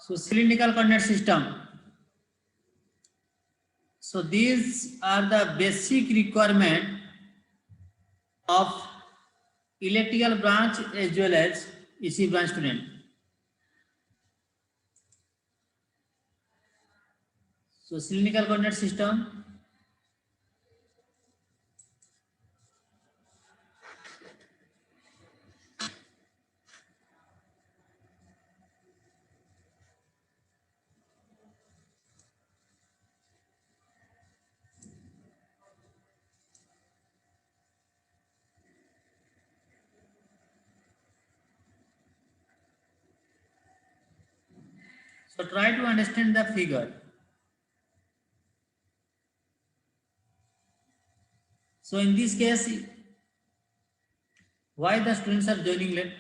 So cylindrical coordinate system. So these are the basic requirement of electrical branch as well as EC branch student. So cylindrical coordinate system. So try to understand the figure. So in this case, why the students are joining late?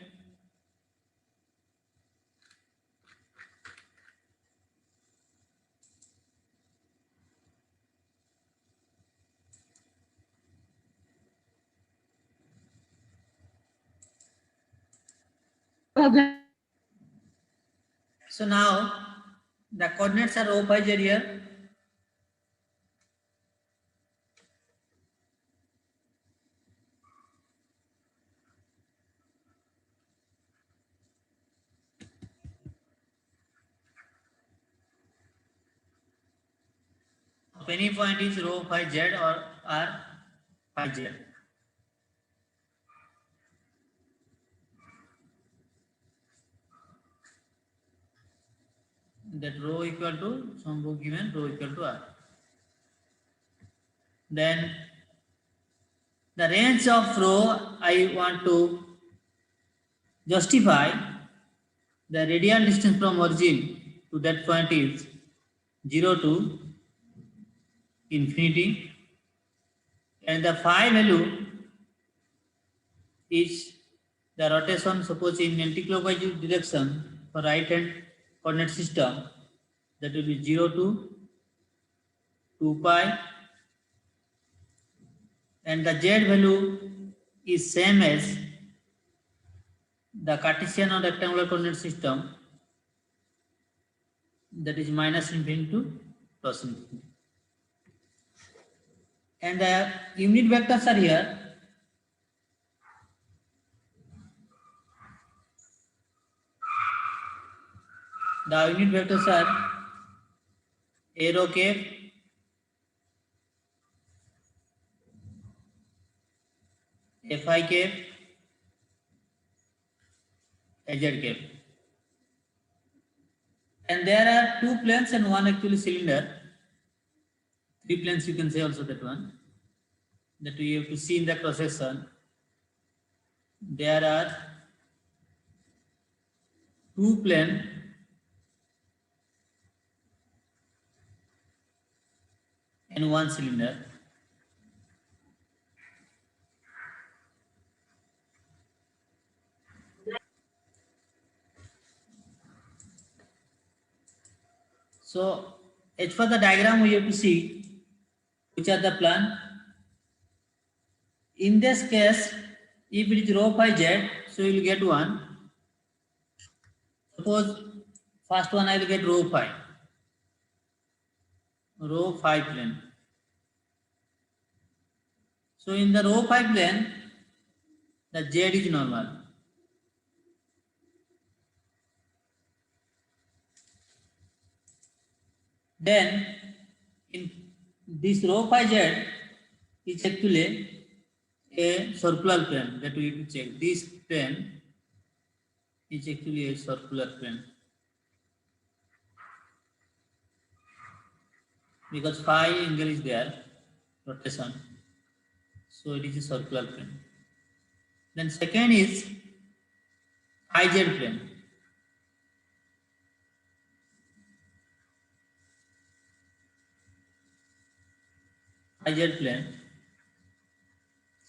So now the coordinates are O pi z here. Of any point is rho phi z or r phi z. That rho equal to some book given rho equal to r. Then the range of rho I want to justify the radial distance from origin to that point is 0 to infinity, and the phi value is the rotation suppose in anticlockwise direction for right hand coordinate system, that will be 0 to 2 pi, and the z value is same as the Cartesian or rectangular coordinate system, that is minus infinity to plus infinity. And the unit vectors are here. The unit vectors are arrow cap, fi cap, az cap. And there are two planes and one actually cylinder. Three planes you can say also that one. That we have to see in the cross section. There are two planes and one cylinder. So as for the diagram, we have to see which are the plan. In this case, if it is rho phi z, so you will get one. Suppose first one I will get rho phi plane. So in the rho phi plane, the z is normal. Then in this rho phi z is actually a circular plane that we need to check. This plane is actually a circular plane because phi angle is there, rotation. So it is a circular plane. Then second is phi z plane. Phi z plane.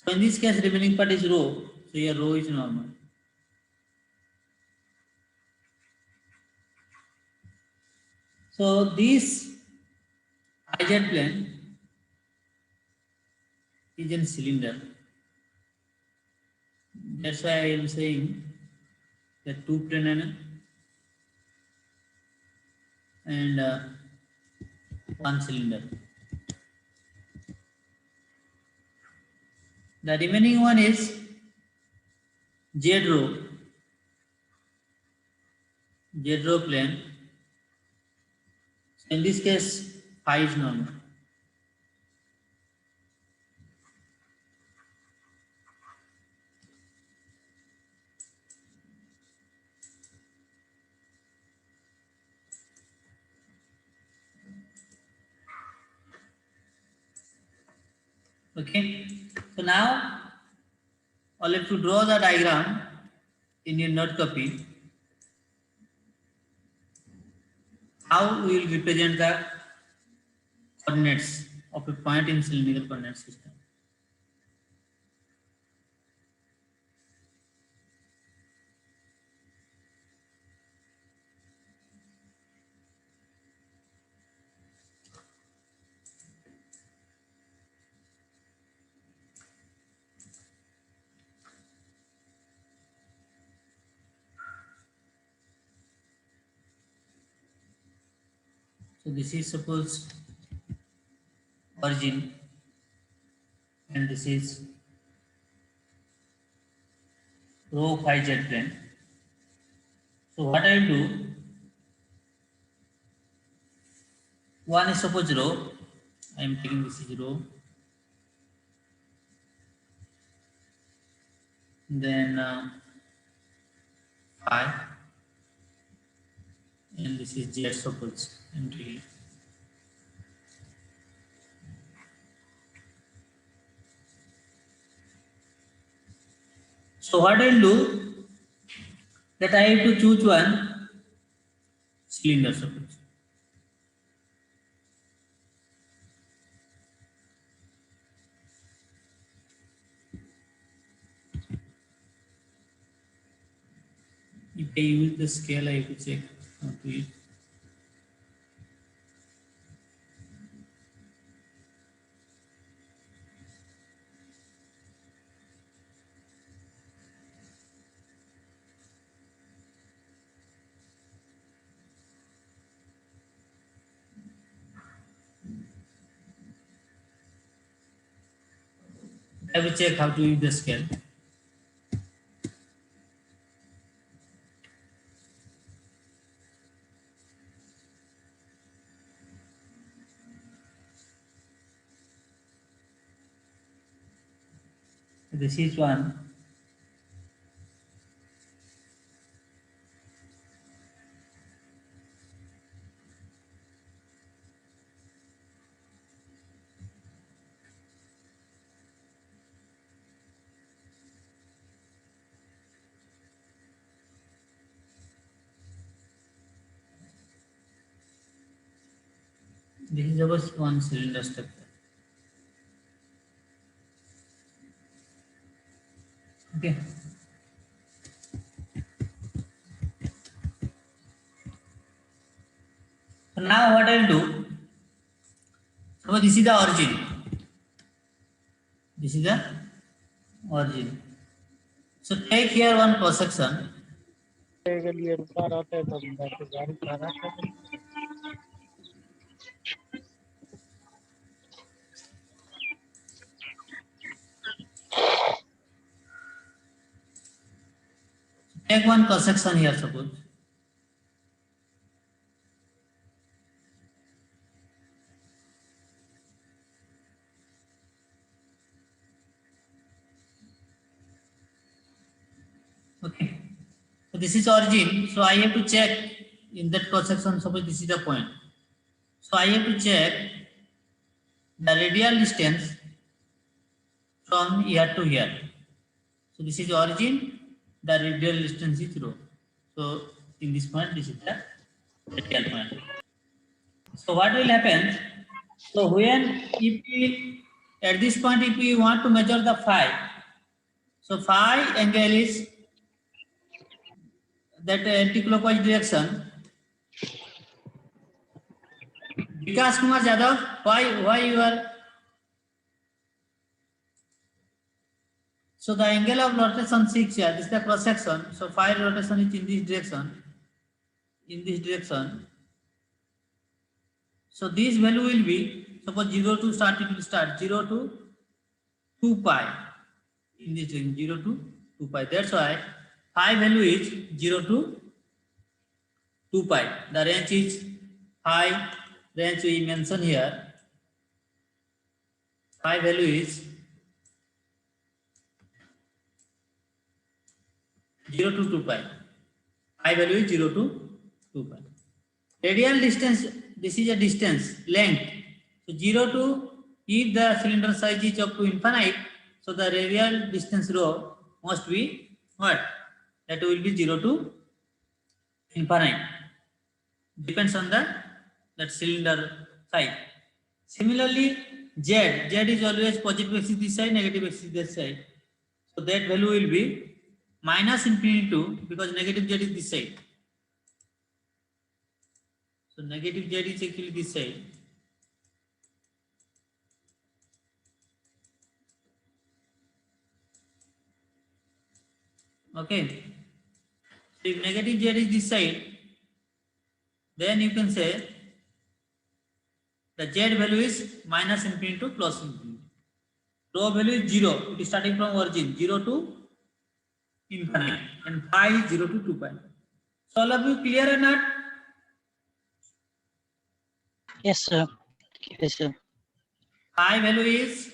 So in this case, remaining part is rho. So here rho is normal. So this iz plane is in cylinder. That's why I am saying that two plane and and one cylinder. The remaining one is Z row plane. So in this case, phi is known. Okay. So now I'll have to draw the diagram in your note copy. How we will represent the coordinates of a point in cylindrical coordinate system. So this is suppose origin and this is rho phi z plane. So what I will do, one is suppose rho, I am taking this is rho, then phi, and this is z suppose I'm taking. So what I will do, that I have to choose one cylinder suppose. If I use the scale, I have to check how to use. I will check how to use the scale. This is one. This is our one cylinder structure. Okay. So now what I will do, so this is the origin. This is the origin. So take here one cross section. Take one cross section here suppose. Okay. So this is origin. So I have to check in that cross section, suppose this is the point. So I have to check the radial distance from here to here. So this is origin, the radial distance is rho. So in this point, this is the radial point. So what will happen? So when if we at this point if we want to measure the phi, so phi angle is that anti-clockwise direction. Vikas Kumar Jadhav, why you are? So the angle of rotation 6 here, this is the cross section. So phi rotation is in this direction. In this direction. So this value will be, suppose 0 to start, it will start 0 to 2 pi. In this range 0 to 2 pi. That's why phi value is 0 to 2 pi. The range is phi range we mention here. Phi value is 0 to 2 pi. Phi value is 0 to 2 pi. Radial distance, this is a distance, length. So 0 to, if the cylinder size is up to infinite, so the radial distance rho must be what? That will be 0 to infinite. Depends on that cylinder size. Similarly, z is always positive axis this side, negative axis this side. So that value will be minus infinity to, because negative z is this side. So negative z is actually this side. Okay. So if negative z is this side, then you can say the z value is minus infinity to plus infinity. Rho value is 0. It is starting from origin 0 to infinite, and phi is 0 to 2 pi. So all of you clear or not? Yes, sir. Yes, sir. Phi value is,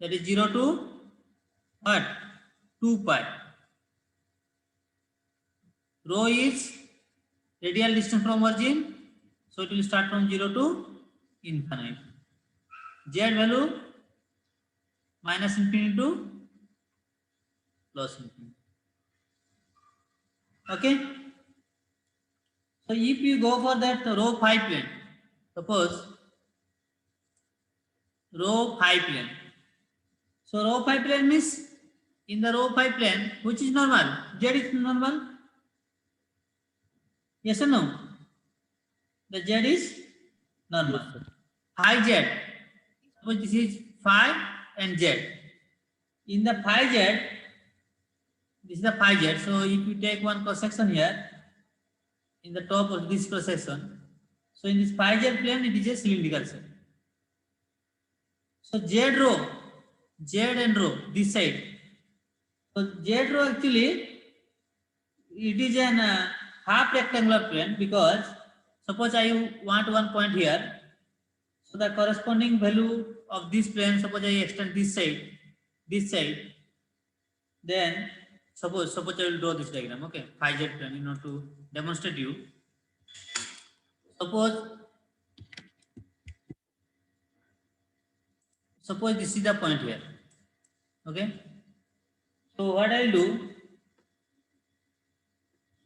that is 0 to what? 2 pi. Rho is radial distance from origin, so it will start from 0 to infinite. Z value minus infinity to plus infinity. Okay. So if you go for that rho phi plane, suppose rho phi plane. So rho phi plane means, in the rho phi plane, which is normal? Z is normal. Yes or no? The Z is normal. Yes, phi Z. Suppose this is phi and Z. In the phi Z, this is the phi Z. So if you take one cross section here, in the top of this cross section, so in this phi Z plane, it is a cylindrical shape. So Z rho, Z and rho, this side. So Z rho actually, it is an half rectangular plane, because suppose I want one point here. So the corresponding value of this plane, suppose I extend this side, then suppose I will draw this diagram. Okay, phi Z plane, in order to demonstrate you. Suppose this is the point here. Okay. So what I will do,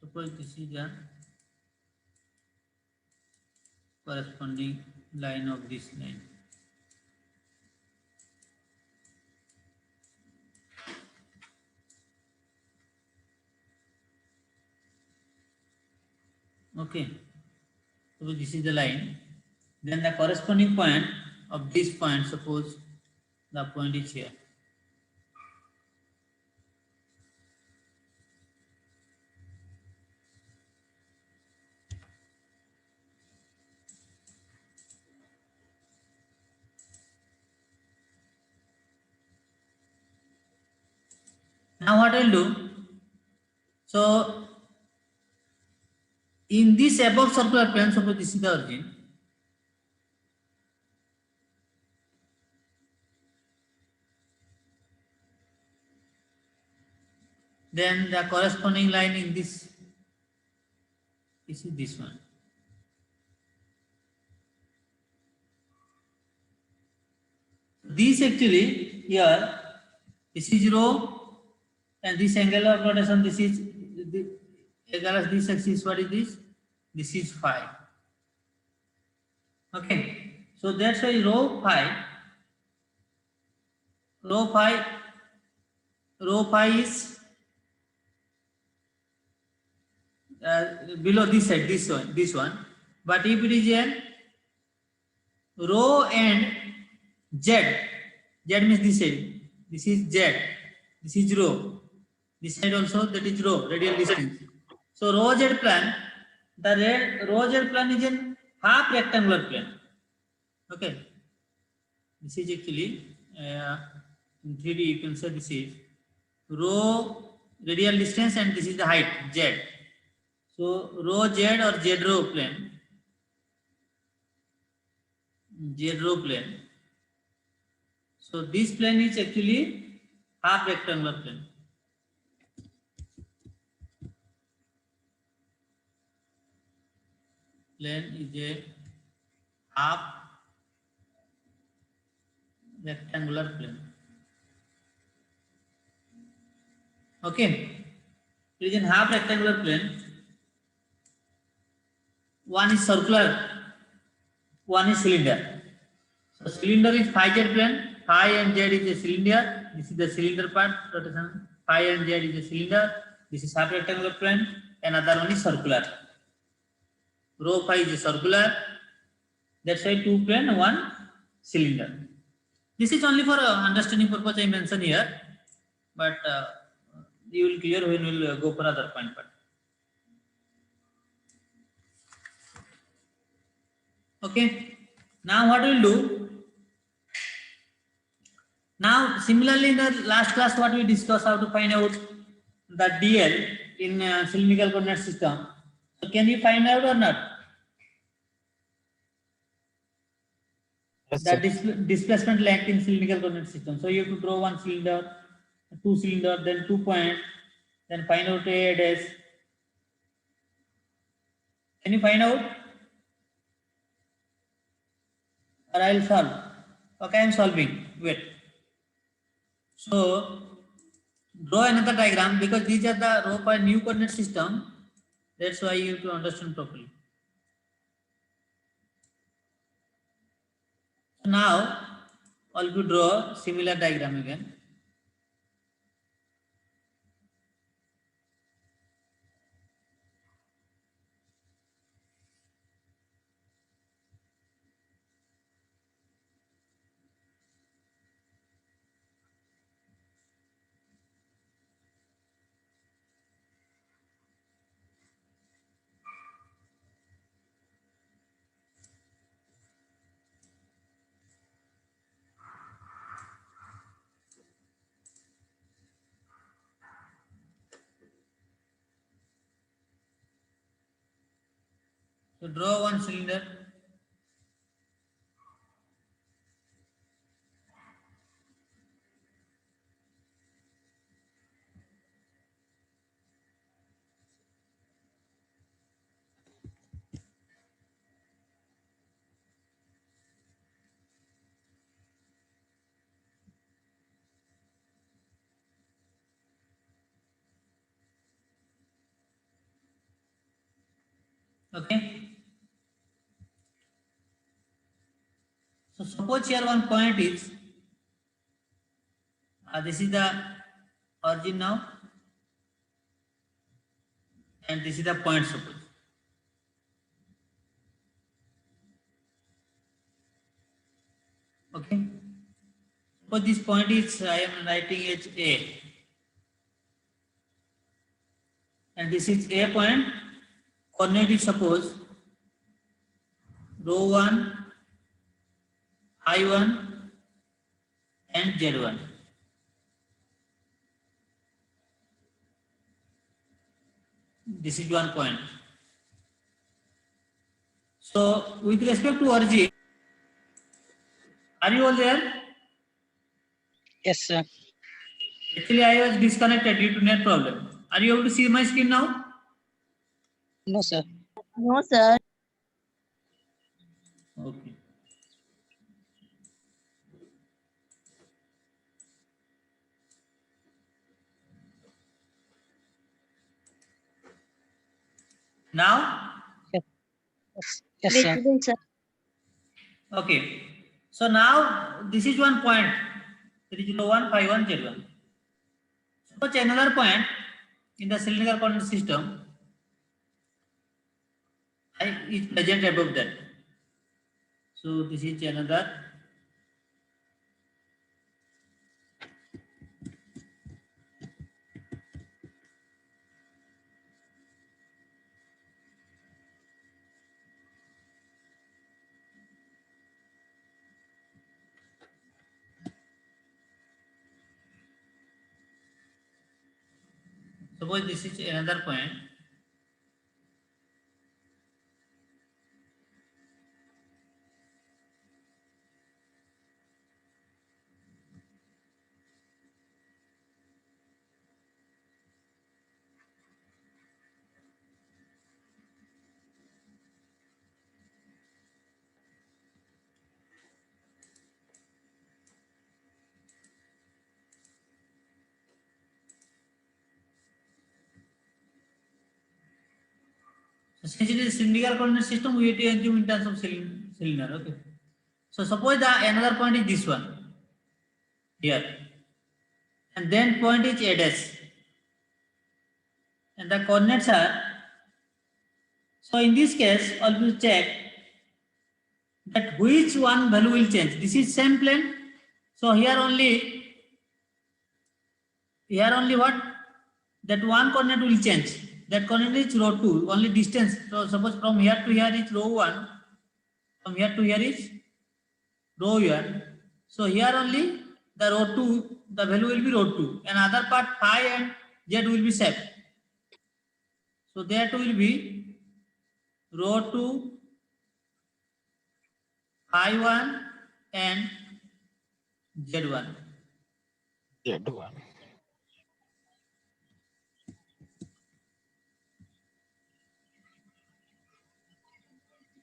suppose this is the corresponding line of this line. Okay. So this is the line. Then the corresponding point of this point, suppose the point is here. Now what I will do, so in this above circular plane, suppose this is the origin. Then the corresponding line in this is this one. This actually here, this is rho, and this angle of rotation, this is this axis. What is this? This is phi. Okay, so that's why rho phi is below this side, this one. But if it is a rho and Z means this side. This is Z. This is rho. This side also, that is rho, radial distance. So rho Z plane, the rho Z plane is in half rectangular plane. Okay, this is actually in 3D you can say this is rho radial distance and this is the height z. So rho z or z rho plane, z rho plane. So this plane is actually half rectangular plane. Plane is a half rectangular plane. Okay, it is in half rectangular plane. One is circular, one is cylinder. So cylinder is phi z plane. Phi and z is a cylinder. This is the cylinder part. Rotation. Phi and z is a cylinder. This is half rectangular plane. Another one is circular. Rho phi is a circular. That's why two plane, one cylinder. This is only for understanding purpose I mention here, but you will clear when we will go for other point part. Okay. Now what we will do? Now similarly in the last class what we discussed how to find out the DL in cylindrical coordinate system. So can you find out or not? Yes, The sir. displacement length in cylindrical coordinate system. So you have to draw one cylinder, two cylinder, then 2 points, then find out A dash. Can you find out? Or I will solve. Okay, I am solving. Wait. So draw another diagram because these are the row by new coordinate system. That's why you have to understand properly. So now I'll to draw similar diagram again. So draw one cylinder. Okay. So suppose here one point is this is the origin now, and this is the point suppose. Okay. Suppose this point is I am writing it A, and this is A point. Coordinate is suppose rho 1, I1, and Z1. This is one point. So with respect to origin, are you all there? Yes, sir. Actually, I was disconnected due to net problem. Are you able to see my screen now? No, sir. No, sir. Okay. Now, Yes, yes, sir. Visible, sir. okay. So now this is one point. That is rho 1, phi 1, Z1. Suppose another point in the cylindrical coordinate system is present above that. So this is another. Suppose this is another point. So since it is cylindrical coordinate system, we have to assume in terms of cylinder. Okay. So suppose the another point is this one here, and then point is A dash, and the coordinates are. So in this case, always check that which one value will change. This is same plane. So here only what? That one coordinate will change. That coordinate is row 2, only distance. So suppose from here to here is row 1, from here to here is row 1. So here only the row 2, the value will be row 2, and other part phi and z will be same. So that will be row 2, phi 1 and z1. Z1.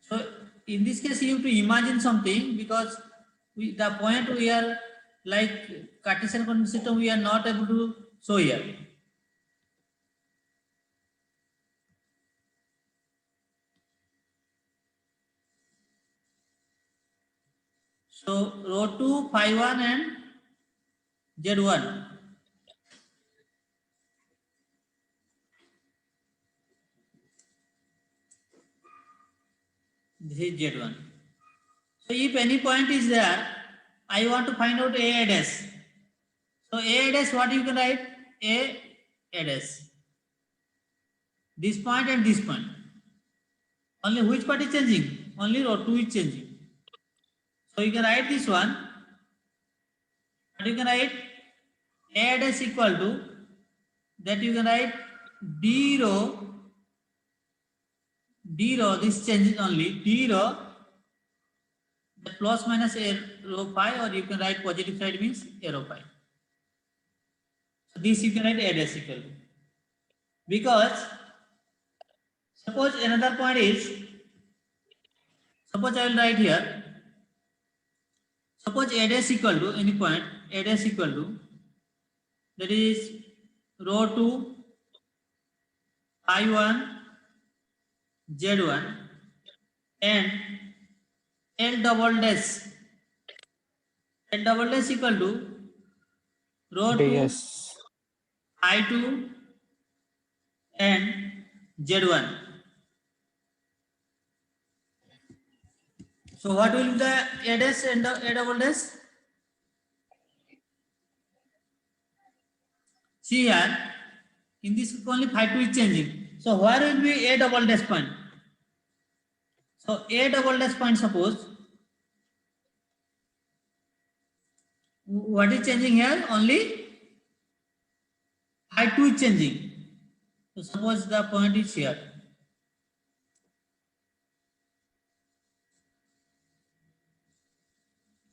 So in this case, you have to imagine something, because the point we are like Cartesian coordinate system, we are not able to show here. So row 2, phi 1 and z1. This is z1. So if any point is there, I want to find out a dash. So a dash, what you can write? A dash. This point and this point. Only which part is changing? Only row 2 is changing. So you can write this one. What you can write? A dash equal to, that you can write d rho, this changes only, d rho, the plus minus a rho phi, or you can write positive side means a rho phi. So this you can write a dash equal to. Because suppose another point is, suppose I will write here, suppose a dash equal to any point, a dash equal to, that is row 2, phi 1, z1, and L double dash equal to row 2, DS. phi 2 and z1. So what will be the a dash and the a double dash? See here, in this only phi 2 is changing. So where will be a double dash point? So a double dash point, suppose, what is changing here? Only phi 2 is changing. So suppose the point is here.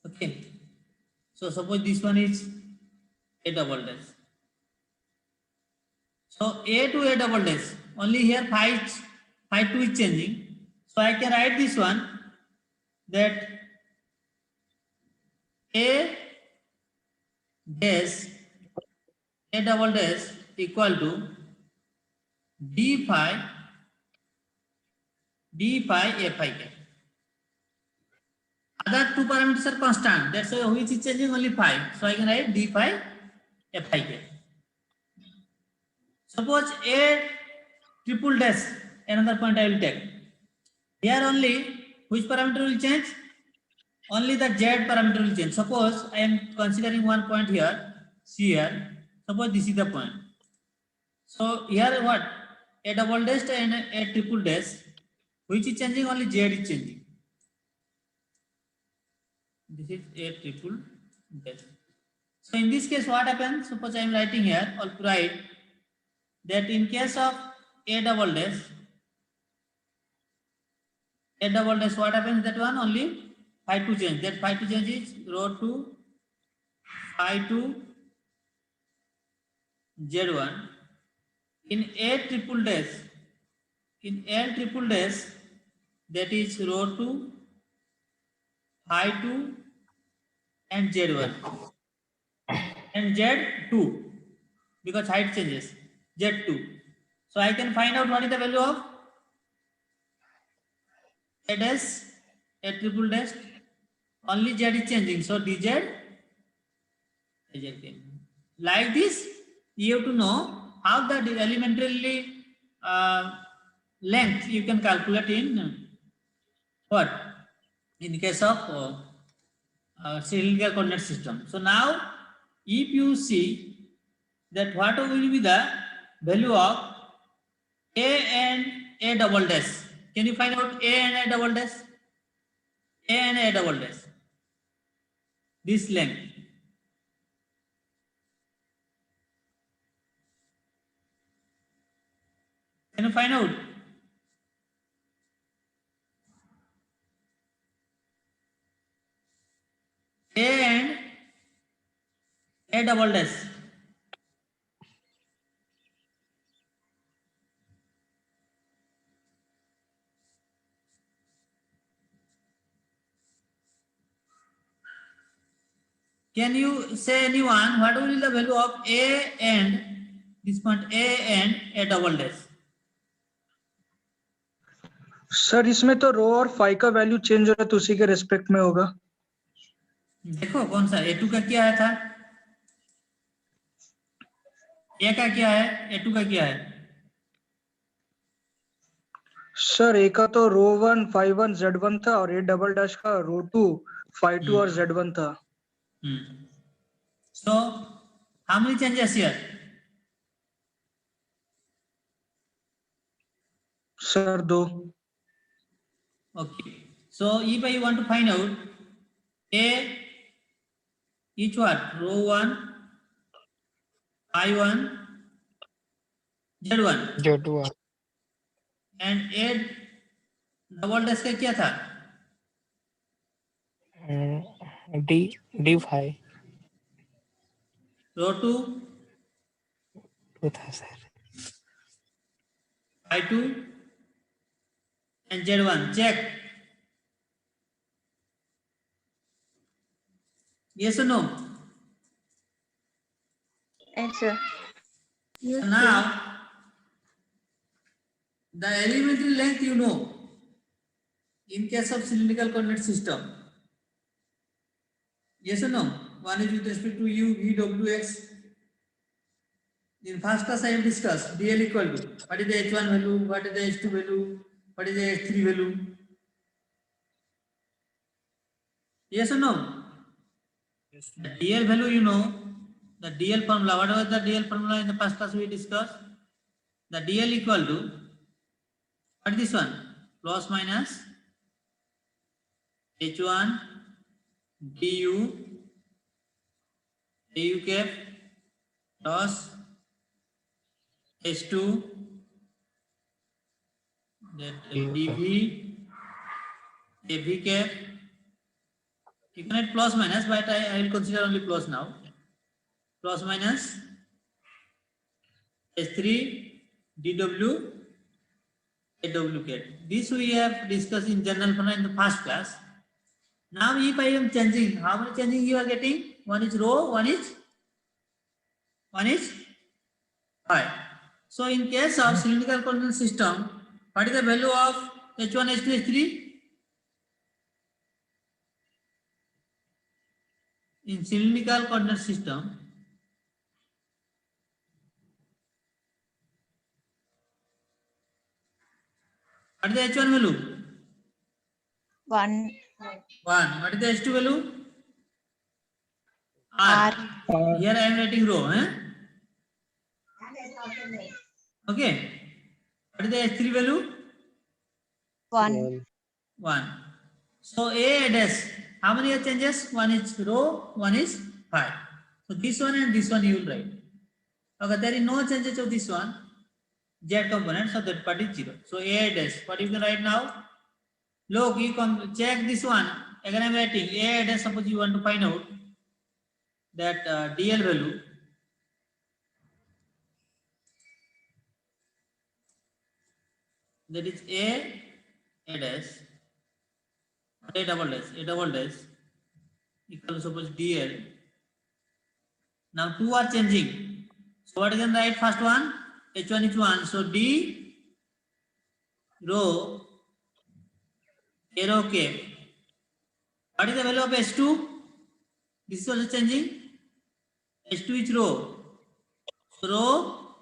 Okay. So suppose this one is a double dash. So a to a double dash, only here phi 2 is changing. So I can write this one, that a dash, a double dash equal to d phi a phi k. Other two parameters are constant. That's why which is changing only phi. So I can write d phi a phi k. Suppose a triple dash, another point I will take. Here only which parameter will change? Only the z parameter will change. Suppose I am considering one point here, see here. Suppose this is the point. So here what? A double dash and a triple dash. Which is changing? Only z is changing. This is a triple dash. So in this case, what happens? Suppose I am writing here, I'll write that in case of A double dash, what happens that one? Only phi 2 change. That phi 2 change is rho 2 phi 2 Z1. In A triple dash, in L triple dash, that is rho 2 phi 2 and Z1 and Z2 because height changes Z2. So I can find out what is the value of A dash, A triple dash. Only Z is changing, so dz AZ. Like this, you have to know how the elementarily length you can calculate in what? In case of cylindrical coordinate system. So now, if you see that what will be the value of A and A double dash, can you find out A and A double dash? A and A double dash. This length. Can you find out? A and A double dash. Can you say anyone what will be the value of A and this point A and A double dash? Sir इसमें तो रो और phi का value change हो रहा है तो उसी के रेस्पेक्ट में होगा। देखो कौन सा A2 का क्या है था, A का क्या है, A2 का क्या है? सर ए का तो रो 1 फाई 1 Z1 था और ए डबल डैश का रो 2 फाई 2 और Z1 था। So how many changes here? Sir 2। Okay. So if I want to find out A, each what? Row 1, I1, Z1 Z1 and A double dash का क्या था? D5 Row 2, था sir. I2 and Z1. Check. Yes or no? Yes, sir. Yes, Now, the elementary length you know in case of cylindrical coordinate system. Yes or no? One is with respect to u, v, w, x. In first class I have discussed dl equal to what is the h1 value, what is the h2 value, what is the h3 value. Yes or no? Yes. The dl value you know, the dl formula, what was the dl formula in the first class we discussed? The dl equal to, what is this one? Plus minus h1 du au cap plus h2 that dv av cap. You can add plus minus, but I will consider only plus now. Plus minus h3 dw aw cap. This we have discussed in general formula in the first class. Now if I am changing, how many changing you are getting? One is rho, one is phi. So in case of cylindrical coordinate system, what is the value of h1, h2, h3? In cylindrical coordinate system, what is the h1 value? 1. 1. What is the h2 value? R. Here I am writing rho. Okay. What is the h3 value? 1. 1. So A dash, how many are changes? One is rho, one is phi. So this one and this one you will write. Okay, there is no changes of this one. Z component, so that part is 0. So A dash, what you can write now? Look, you can check this one. Again, I'm writing A dash. Suppose you want to find out that DL value. That is A dash, A double dash equal to suppose DL. Now two are changing. So what you can write first one? H1 is 1. So D rho A rho K. What is the value of H2? This is also changing. H2 is rho. So rho,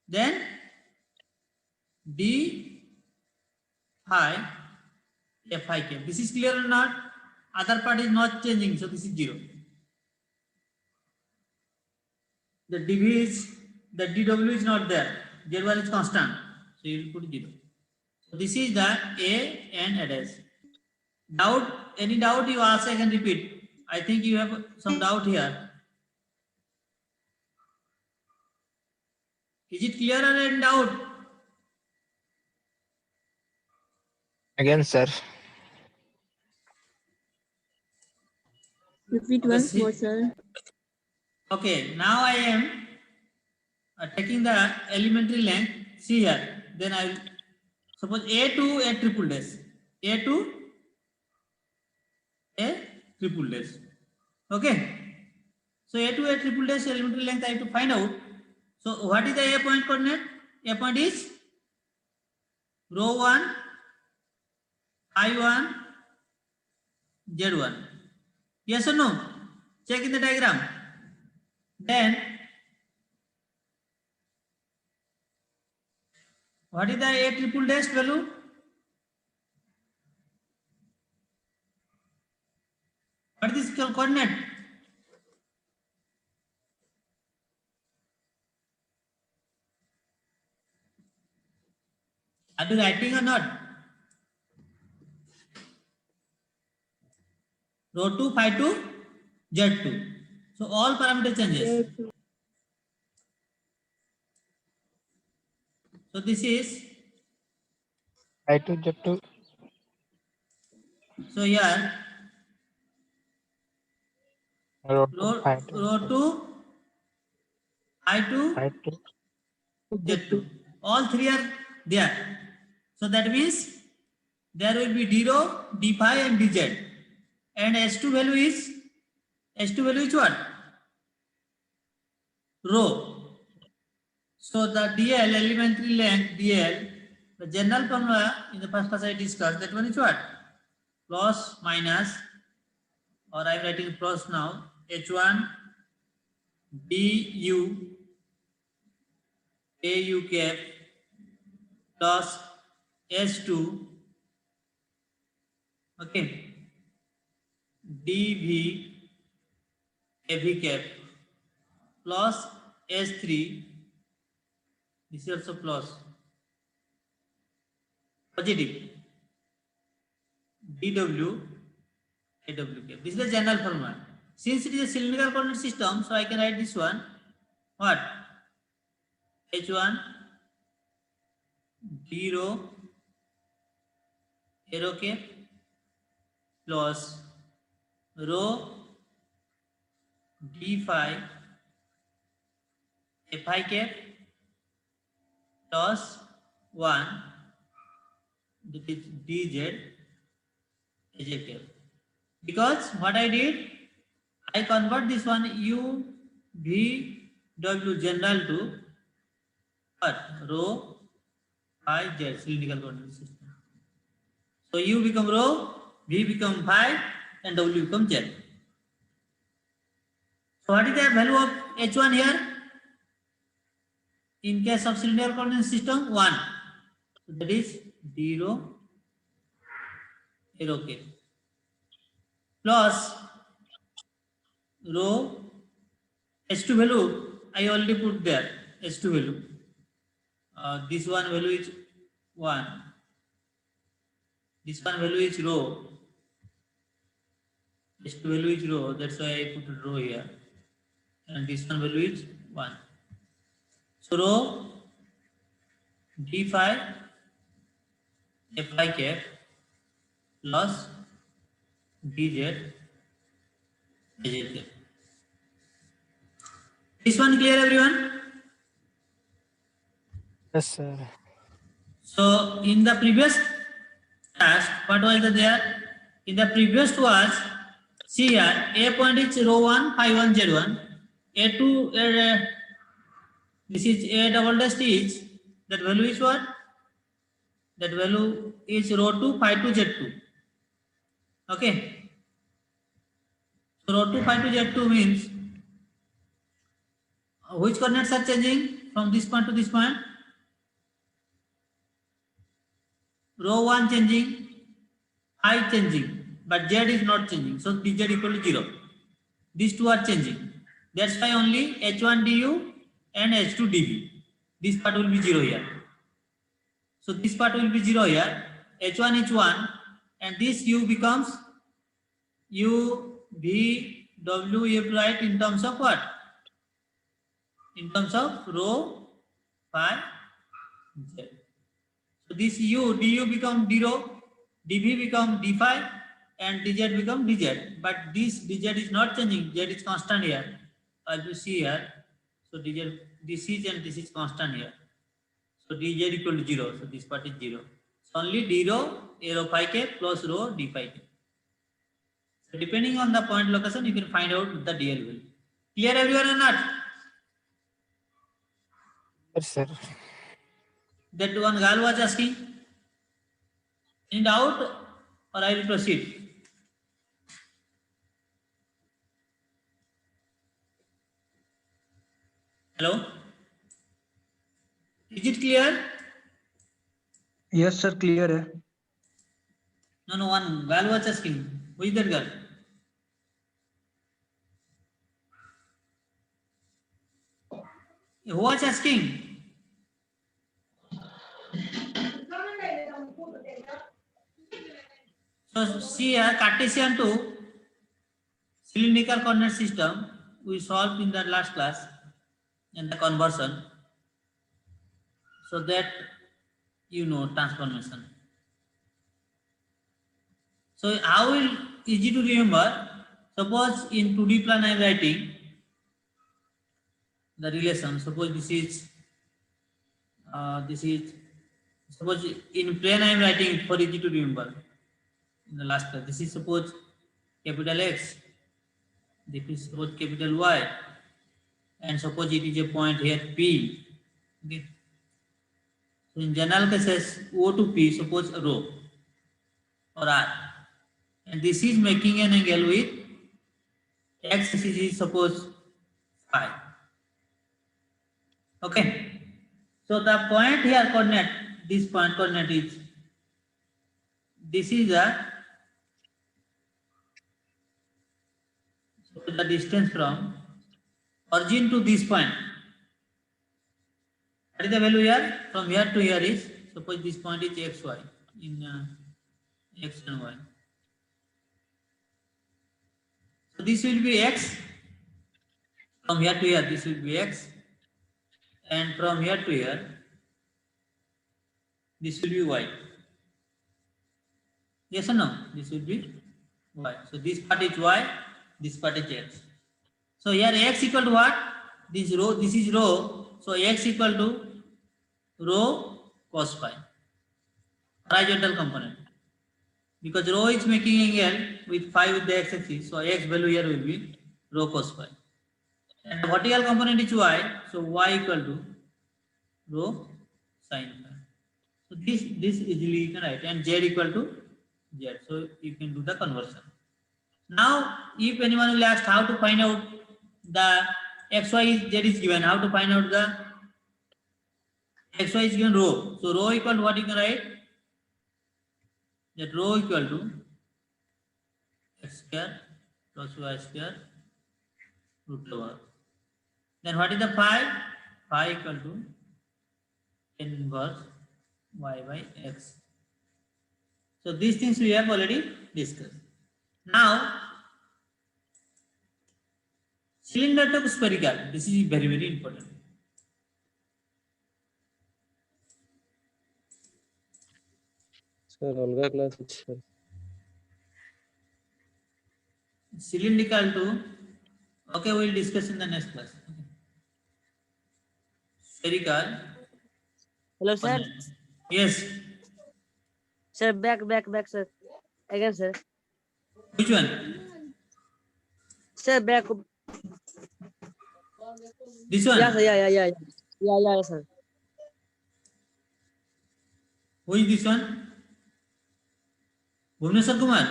then D phi F phi K. This is clear or not? Other part is not changing, so this is 0. The DW is not there. Z1 is constant, so you will put 0. So this is the A and A dash. Doubt? Any doubt you ask, I can repeat. I think you have some doubt here. Is it clear or any doubt? Again, sir. Repeat Okay, once more, sir. Okay, now I am taking the elementary length. See here. Then I will suppose A to A triple dash. A to A triple dash. Okay. So A to A triple dash elementary length I have to find out. So what is the A point coordinate? A point is rho 1, I1, Z1. Yes or no? Check in the diagram. Then what is the A triple dash value? What is this coordinate? Are you writing or not? Rho 2, phi 2, Z2. So all parameter changes. So this is, I2 Z2. so here Rho rho 2 2, I2, I2 Z2. All three are there. So that means there will be d rho, d phi and dz. And S2 value is what? Rho. So the DL, elementary length DL, the general formula in the first class I discussed, that one is what? Plus minus, or I am writing plus now, H1 du AU cap plus S2, okay, dV AV cap plus S3, this is also plus, positive, dW AW cap. This is the general formula. Since it is a cylindrical coordinate system, so I can write this one. What? H1 d rho A rho cap plus rho d phi A phi cap plus 1, that is dz AJ cap. Because what I did, I convert this one U V W general to what? Rho phi z, cylindrical coordinate system. So U become rho, V become phi, and W become z. So what is the value of H1 here? In case of cylindrical coordinate system, 1. So that is 0, A rho k. Plus rho H2 value, I already put there, H2 value. This one value is 1. This one value is rho. H2 value is rho, that's why I put rho here. And this one value is 1. So rho d phi f I cap plus dz az cap. This one clear, everyone? Yes, sir. So in the previous task, what was there? In the previous was, see here, a point is rho 1 phi 1 z1, a2 this is a double dash is, that value is what? That value is rho 2 phi 2 z2. Okay, so rho 2 phi 2 z2 means which coordinates are changing from this point to this point? Rho 1 changing, phi changing, but z is not changing, so dz equal to 0. These two are changing, that's why only h1 du and h2 dv, this part will be 0 here. So this part will be 0 here, h1 is 1 and this u becomes u v w. You have to write in terms of what? In terms of rho phi z. So this u du become 0, dv become d phi and dz become dz, but this dz is not changing, z is constant here, as you see here. So dz, this is and this is constant here, so dz equal to 0, so this part is 0. So only d rho a rho phi cap plus rho d phi cap. So depending on the point location, you can find out the dl value. Clear, everyone, or not? Yes, sir. That one girl was asking. Any doubt, or I will proceed? Hello? Is it clear? Yes, sir, clear है. No, one girl was asking. Who is that girl? Who was asking? So see here, Cartesian to cylindrical coordinate system we solved in the last class in the conversion, so that you know transformation. So how will easy to remember? Suppose in 2D plan I am writing the relation. Suppose this is suppose in plane I am writing for easy to remember. In the last class, this is suppose capital X, this is suppose capital Y, and suppose it is a point here P. Okay. So in general cases, O to P, suppose rho or R, and this is making an angle with x axis is suppose phi. Okay. So the point here coordinate, this point coordinate is, this is the distance from origin to this point. What is the value here? From here to here is, suppose this point is xy in x and y. So this will be x. From here to here, this will be x, and from here to here, this will be y. Yes or no? This will be y. So this part is y, this part is x. So here x equal to what? This rho, this is rho. So x equal to rho cos phi, horizontal component. Because rho is making angle with phi with the x axis, so x value here will be rho cos phi. And the vertical component is y, so y equal to rho sin phi. So this easily you can write, and z equal to z. So you can do the conversion. Now, if anyone will ask how to find out the xy z is given, how to find out the xy is given rho. So rho equal to what you can write? That rho equal to x square plus y square root over. Then what is the phi? Phi equal to tan inverse y by x. So these things we have already discussed. Now, cylinder to spherical. This is very, very important. Sir अलगा class sir Cylindrical to, okay, we will discuss in the next class. Spherical. Hello, sir. Yes. Sir, back, sir. Again, sir. Which one? Sir, back. This one. Yeah, sir. Yeah, sir. Who is this one? Bhuvneshwar Kumar.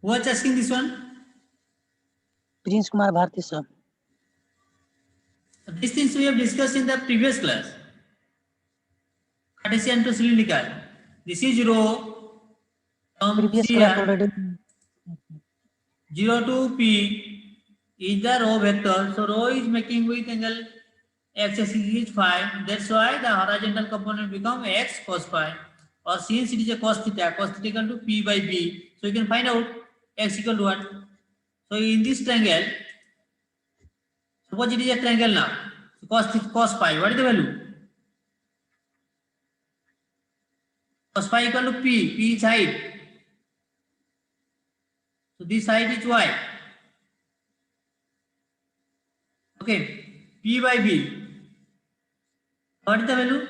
Who was asking this one? Prince Kumar Bharti, sir. These things we have discussed in the previous class. Cartesian to cylindrical. This is rho from Previous class here, already. 0 to P is the rho vector. So rho is making with angle x axis is phi. That's why the horizontal component become x cos phi. Or since it is a cos theta equal to P by B. So you can find out x equal to what? So in this triangle, suppose it is a triangle now. So cos phi, what is the value? Cos phi equal to P. P is height. So this height is y. Okay. P by B. What is the value?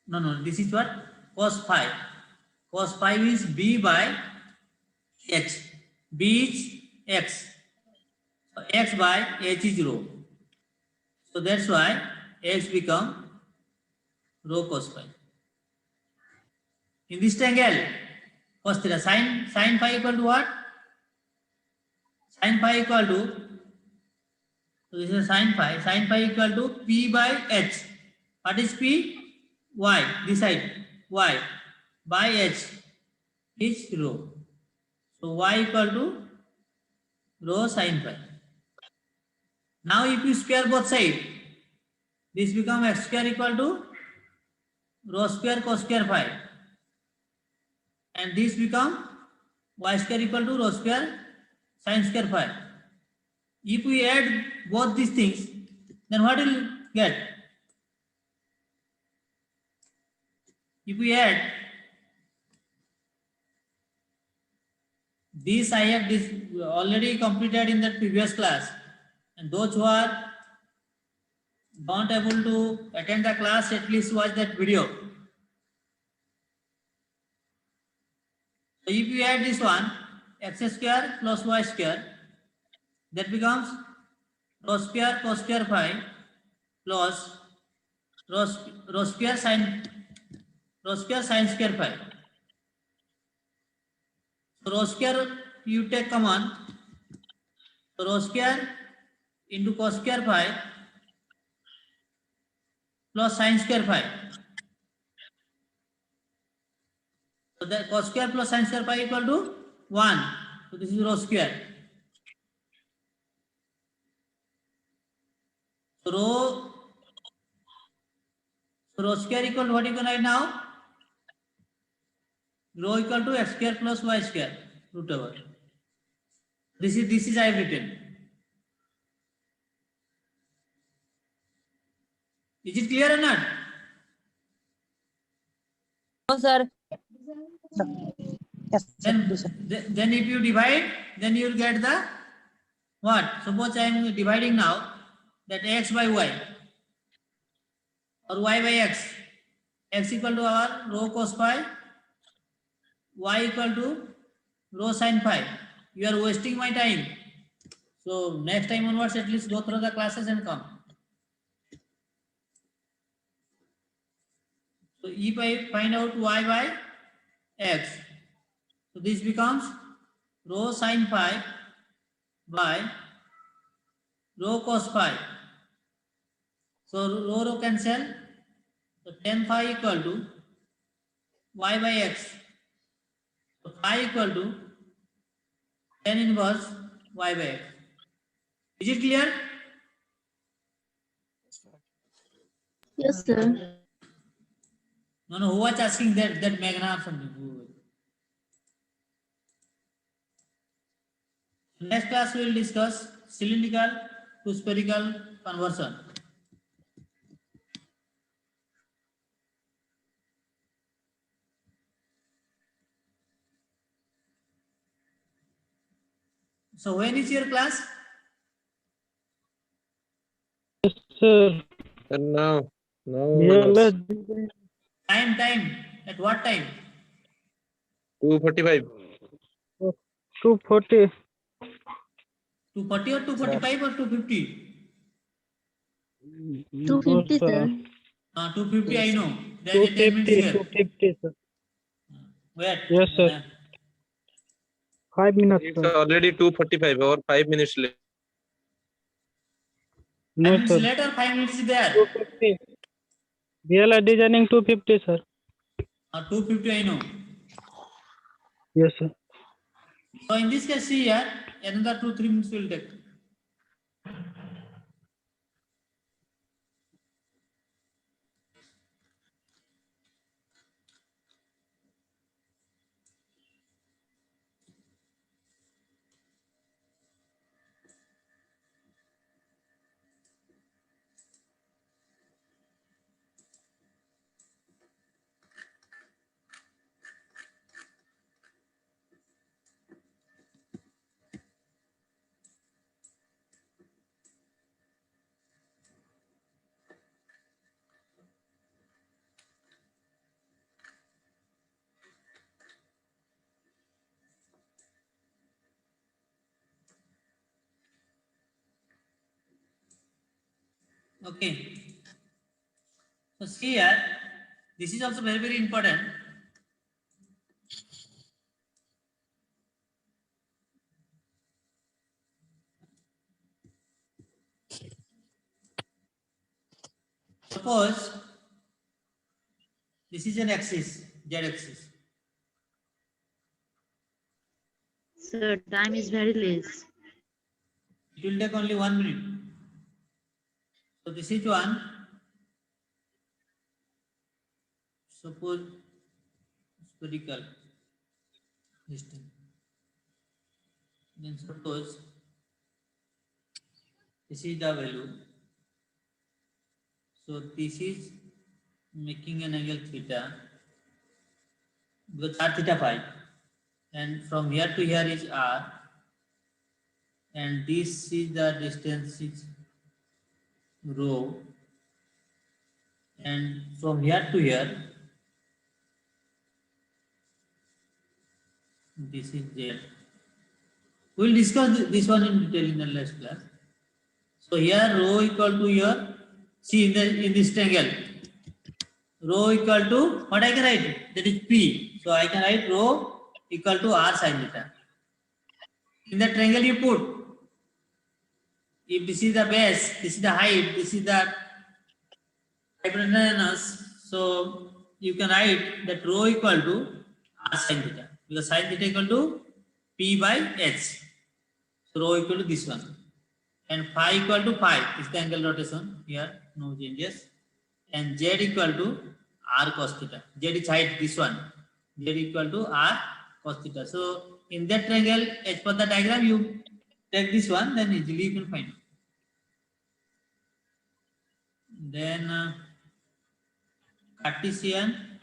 No. This is what? Cos phi. Cos phi is B by H. B is X. So X by H is rho. So that's why X become rho cos phi. In this triangle, cos theta, sin phi equal to what? Sin phi equal to, so this is sin phi equal to P by H. What is P? Y, this side, Y by H is rho. So Y equal to rho sin phi. Now if you square both sides, this becomes x square equal to rho square cos square phi. And this becomes y square equal to rho square sin square phi. If we add both these things, then what will you get? If we add this, I have this already completed in the previous class, and those who are not able to attend the class, at least watch that video. So if you add this one, x square plus y square, that becomes rho square cos square phi plus rho square sin square phi. So rho square you take common. So rho square into cos square phi plus sin square phi. So the cos square plus sin square phi equal to 1. So this is rho square. So rho square equal to what you can write now? Rho equal to x square plus y square root over. This is I have written. Is it clear or not? No, sir. Yes, sir. Then if you divide, then you will get the what? Suppose I am dividing now that x by y or y by x. X equal to our rho cos phi, y equal to rho sin phi. You are wasting my time. So next time onwards, at least go through the classes and come. So if I find out y by x, so this becomes rho sin phi by rho cos phi. So rho cancel. So tan phi equal to y by x. So phi equal to tan inverse y by x. Is it clear? Yes, sir. No, who was asking that Meghna or something? Next class we will discuss cylindrical to spherical conversion. So when is your class? Sir. And now BLS Time. At what time? 2:45. 240. 240 or 245 or 250? 250, No, sir. 250 I know. There is a 10 minutes here. 250, sir. Wait. Yes, sir. 5 minutes, It's sir. already 2:45 or 5 minutes late. 5 No, minutes sir. later, 5 minutes is there. 250. BLS designing 250, sir. 250 I know. Yes, sir. So in this case, see here, another 2-3 minutes will take. Okay. So see here, this is also very important. Suppose this is an axis, Z axis. Sir, time is very less. It will take only 1 minute. So this is one. Suppose spherical distance. Then suppose this is the value. So this is making an angle theta because r theta phi, and from here to here is r, and this is the distance is rho, and from here to here this is z. We will discuss this one in detail in the next class. So here rho equal to your, see in this triangle, rho equal to what I can write, that is p. So I can write rho equal to r sin theta. In the triangle you put, if this is the base, this is the height, this is the hypotenuse, so you can write that rho equal to r sin theta, because sin theta equal to p by h. So rho equal to this one, and phi equal to phi is the angle rotation here, no changes, and z equal to r cos theta. Z is height, this one, z equal to r cos theta. So in that triangle, as per the diagram, you take this one, then easily you can find. Then Cartesian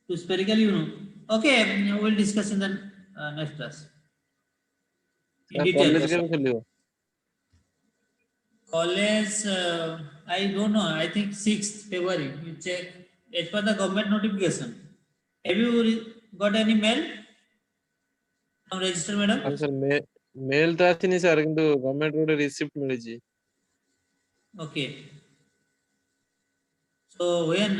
to spherical, you know. Okay, we'll discuss in the next class in detail. College କେବେ ଖୋଲିବ? College, I don't know. I think 6th February. You check as per the government notification. Have you got any mail from register, madam? ହଁ sir, mail ତ ଆସିନି sir, କିନ୍ତୁ government ଗୋଟେ receipt ମିଳିଛି. Okay. So when